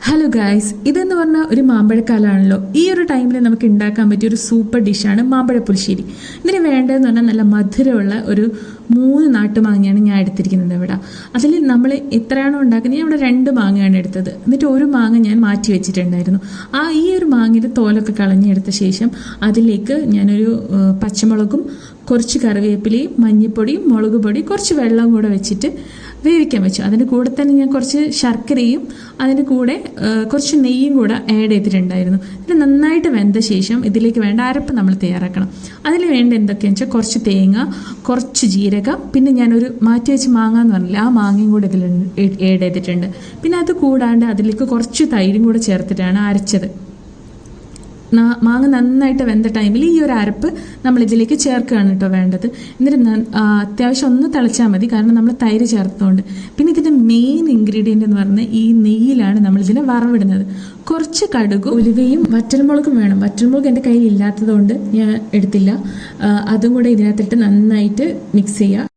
Hello guys, ഇതെന്ന് പറഞ്ഞാൽ ഒരു മാമ്പഴക്കാലമാണല്ലോ. ഈ ഒരു ടൈമിൽ നമുക്ക് ഉണ്ടാക്കാൻ പറ്റിയ ഒരു സൂപ്പർ ഡിഷാണ് മാമ്പഴ പുളിശ്ശേരി. ഇതിന് വേണ്ടതെന്ന് പറഞ്ഞാൽ നല്ല മധുരമുള്ള ഒരു 3 നാട്ടുമാങ്ങയാണ് ഞാൻ എടുത്തിരിക്കുന്നത് ഇവിടെ. അതിൽ നമ്മൾ എത്രയാണോ ഉണ്ടാക്കുന്നത്, ഞാൻ ഇവിടെ 2 മാങ്ങയാണ് എടുത്തത്. എന്നിട്ട് ഒരു മാങ്ങ ഞാൻ മാറ്റി വെച്ചിട്ടുണ്ടായിരുന്നു. ഈ ഒരു മാങ്ങയുടെ തോലൊക്കെ കളഞ്ഞെടുത്ത ശേഷം അതിലേക്ക് ഞാനൊരു പച്ചമുളകും കുറച്ച് കറിവേപ്പിലയും മഞ്ഞൾപ്പൊടിയും മുളക് പൊടി കുറച്ച് വെള്ളം കൂടെ വെച്ചിട്ട് വേവിക്കാൻ വെച്ചു. അതിൻ്റെ കൂടെ തന്നെ ഞാൻ കുറച്ച് ശർക്കരയും അതിൻ്റെ കൂടെ കുറച്ച് നെയ്യും കൂടെ ആഡ് ചെയ്തിട്ടുണ്ടായിരുന്നു. ഇത് നന്നായിട്ട് വെന്ത ശേഷം ഇതിലേക്ക് വേണ്ട അരപ്പ് നമ്മൾ തയ്യാറാക്കണം. അതിൽ വേണ്ട എന്തൊക്കെയാണെന്ന് വെച്ചാൽ കുറച്ച് തേങ്ങ, കുറച്ച് ജീരകം, പിന്നെ ഞാനൊരു മാറ്റി വെച്ച് മാങ്ങ എന്ന് പറഞ്ഞില്ല, ആ മാങ്ങയും കൂടെ ഇതിൽ ആഡ് ചെയ്തിട്ടുണ്ട്. പിന്നെ അത് കൂടാണ്ട് അതിലേക്ക് കുറച്ച് തൈരും കൂടെ ചേർത്തിട്ടാണ് അരച്ചത്. മാങ്ങ നന്നായിട്ട് വെന്ത ടൈമിൽ ഈ ഒരു അരപ്പ് നമ്മൾ ഇതിലേക്ക് ചേർക്കുകയാണ് കേട്ടോ വേണ്ടത്. എന്നിട്ട് അത്യാവശ്യം ഒന്ന് തിളച്ചാൽ മതി, കാരണം നമ്മൾ തൈര് ചേർത്തുകൊണ്ട്. പിന്നെ ഇതിൻ്റെ മെയിൻ ഇൻഗ്രീഡിയൻ്റ് എന്ന് പറഞ്ഞാൽ ഈ നെയ്യിലാണ് നമ്മൾ ഇതിനെ വറവിടുന്നത്. കുറച്ച് കടുക്, ഉലുവയും വറ്റൽമുളകും വേണം. വറ്റൽമുളക് എൻ്റെ കയ്യിൽ ഇല്ലാത്തതുകൊണ്ട് ഞാൻ എടുത്തില്ല. അതും കൂടെ ഇതിനകത്തിട്ട് നന്നായിട്ട് മിക്സ് ചെയ്യുക.